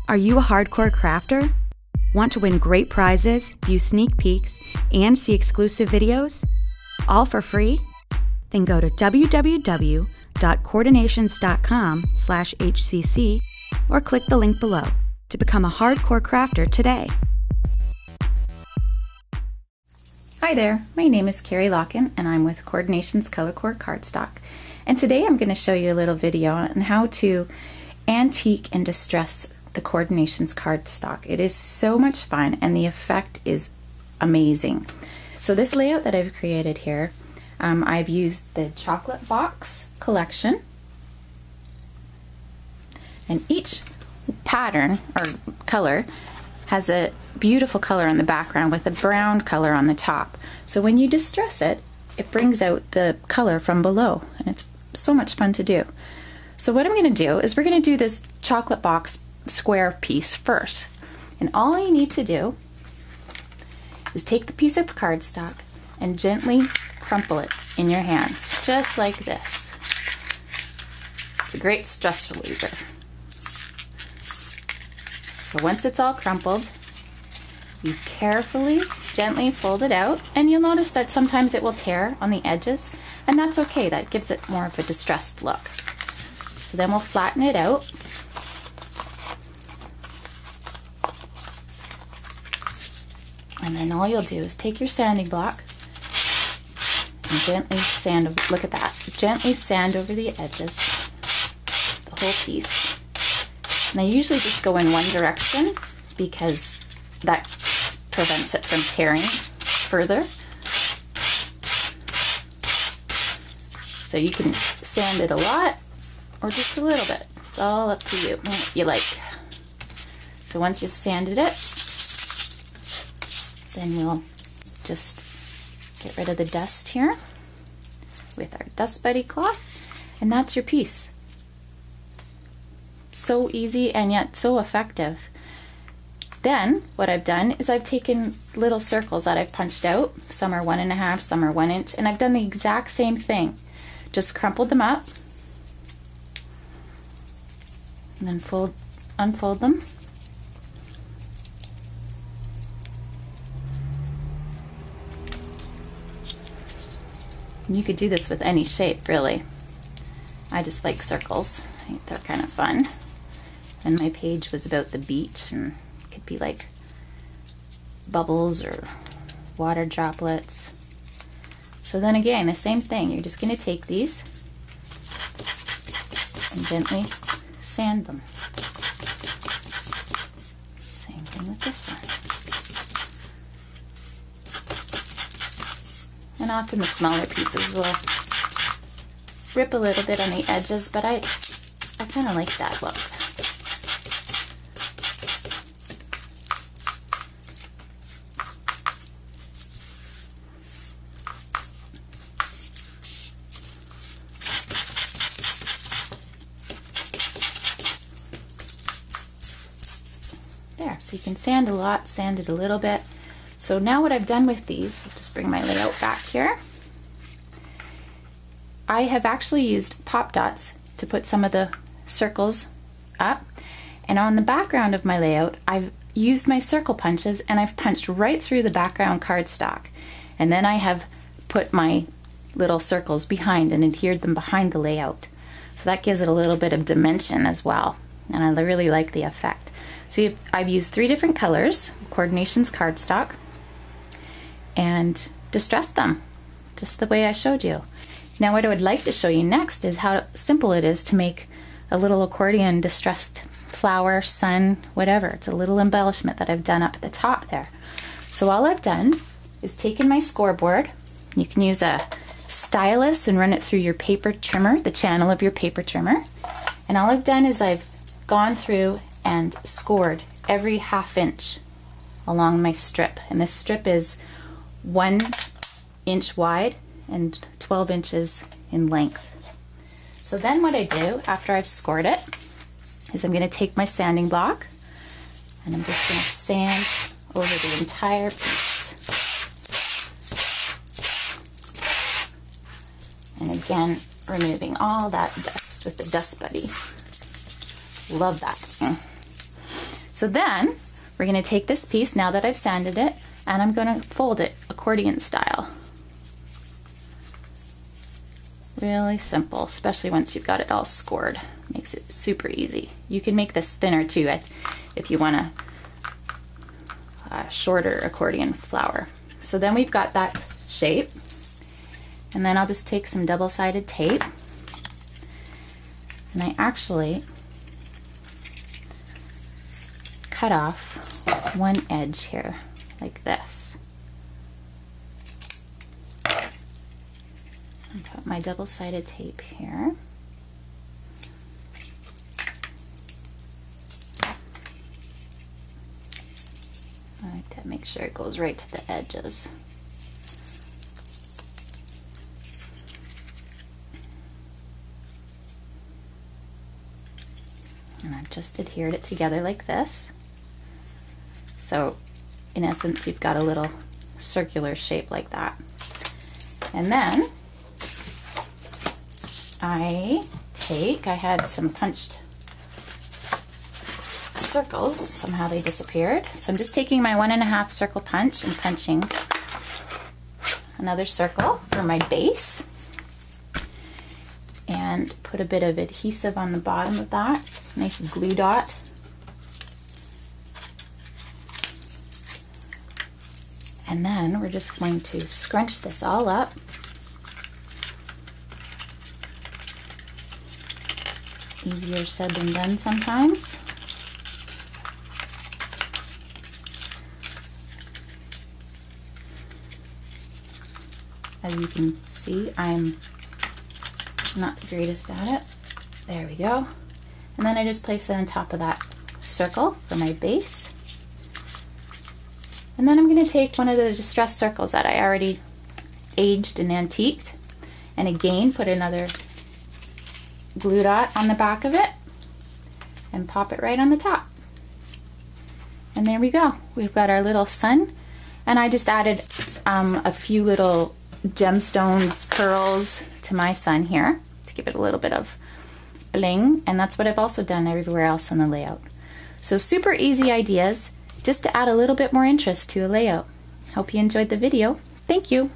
Are you a hardcore crafter? Want to win great prizes, view sneak peeks, and see exclusive videos? All for free? Then go to www.coordinations.com/HCC or click the link below to become a hardcore crafter today. Hi there, my name is Carrie Locken and I'm with Coordinations Colorcore Cardstock. And today I'm going to show you a little video on how to antique and distress the Coordinations cardstock. It is so much fun and the effect is amazing. So this layout that I've created here, I've used the chocolate box collection, and each pattern or color has a beautiful color on the background with a brown color on the top. So when you distress it, it brings out the color from below, and it's so much fun to do. So what I'm going to do is we're going to do this chocolate box square piece first, and all you need to do is take the piece of cardstock and gently crumple it in your hands, just like this. It's a great stress reliever. So once it's all crumpled, you carefully, gently fold it out, and you'll notice that sometimes it will tear on the edges, and that's okay. That gives it more of a distressed look. So then we'll flatten it out. And then all you'll do is take your sanding block and gently sand over, look at that, gently sand over the edges, the whole piece. And I usually just go in one direction because that prevents it from tearing further. So you can sand it a lot or just a little bit. It's all up to you, what you like. So once you've sanded it, then we'll just get rid of the dust here with our Dust Buddy cloth, and that's your piece. So easy and yet so effective. Then what I've done is I've taken little circles that I've punched out. Some are 1.5, some are 1 inch, and I've done the exact same thing. Just crumpled them up and then unfold them. You could do this with any shape, really. I just like circles. I think they're kind of fun. And my page was about the beach, and it could be like bubbles or water droplets. So then again, the same thing. You're just going to take these and gently sand them. Same thing with this one. And often the smaller pieces will rip a little bit on the edges, but I kind of like that look. There, so you can sand a lot, sand it a little bit. So now what I've done with these, I'll just bring my layout back here. I have actually used pop dots to put some of the circles up. And on the background of my layout, I've used my circle punches and I've punched right through the background cardstock. And then I have put my little circles behind and adhered them behind the layout. So that gives it a little bit of dimension as well. And I really like the effect. So I've used 3 different colors, Coordinations cardstock, and distressed them just the way I showed you. Now what I would like to show you next is how simple it is to make a little accordion distressed flower, sun, whatever. It's a little embellishment that I've done up at the top there. So all I've done is taken my scoreboard. You can use a stylus and run it through your paper trimmer, the channel of your paper trimmer. And all I've done is I've gone through and scored every 1/2 inch along my strip. And this strip is 1 inch wide and 12 inches in length. So then what I do after I've scored it is I'm going to take my sanding block and I'm just going to sand over the entire piece. And again, removing all that dust with the Dust Buddy. Love that. So then we're going to take this piece, now that I've sanded it, and I'm going to fold it accordion style. Really simple, especially once you've got it all scored. Makes it super easy. You can make this thinner too if you want a shorter accordion flower. So then we've got that shape, and then I'll just take some double-sided tape, and I actually cut off one edge here like this. And put my double-sided tape here. I like to make sure it goes right to the edges. And I've just adhered it together like this. So in essence, you've got a little circular shape like that. And then I had some punched circles, somehow they disappeared. So I'm just taking my 1.5 circle punch and punching another circle for my base. And put a bit of adhesive on the bottom of that, nice glue dot. And then we're just going to scrunch this all up. Easier said than done sometimes. As you can see, I'm not the greatest at it. There we go. And then I just place it on top of that circle for my base. And then I'm going to take one of the distressed circles that I already aged and antiqued, and again put another glue dot on the back of it and pop it right on the top. And there we go. We've got our little sun, and I just added a few little gemstones, pearls to my sun here to give it a little bit of bling, and that's what I've also done everywhere else on the layout. So super easy ideas just to add a little bit more interest to a layout. Hope you enjoyed the video. Thank you.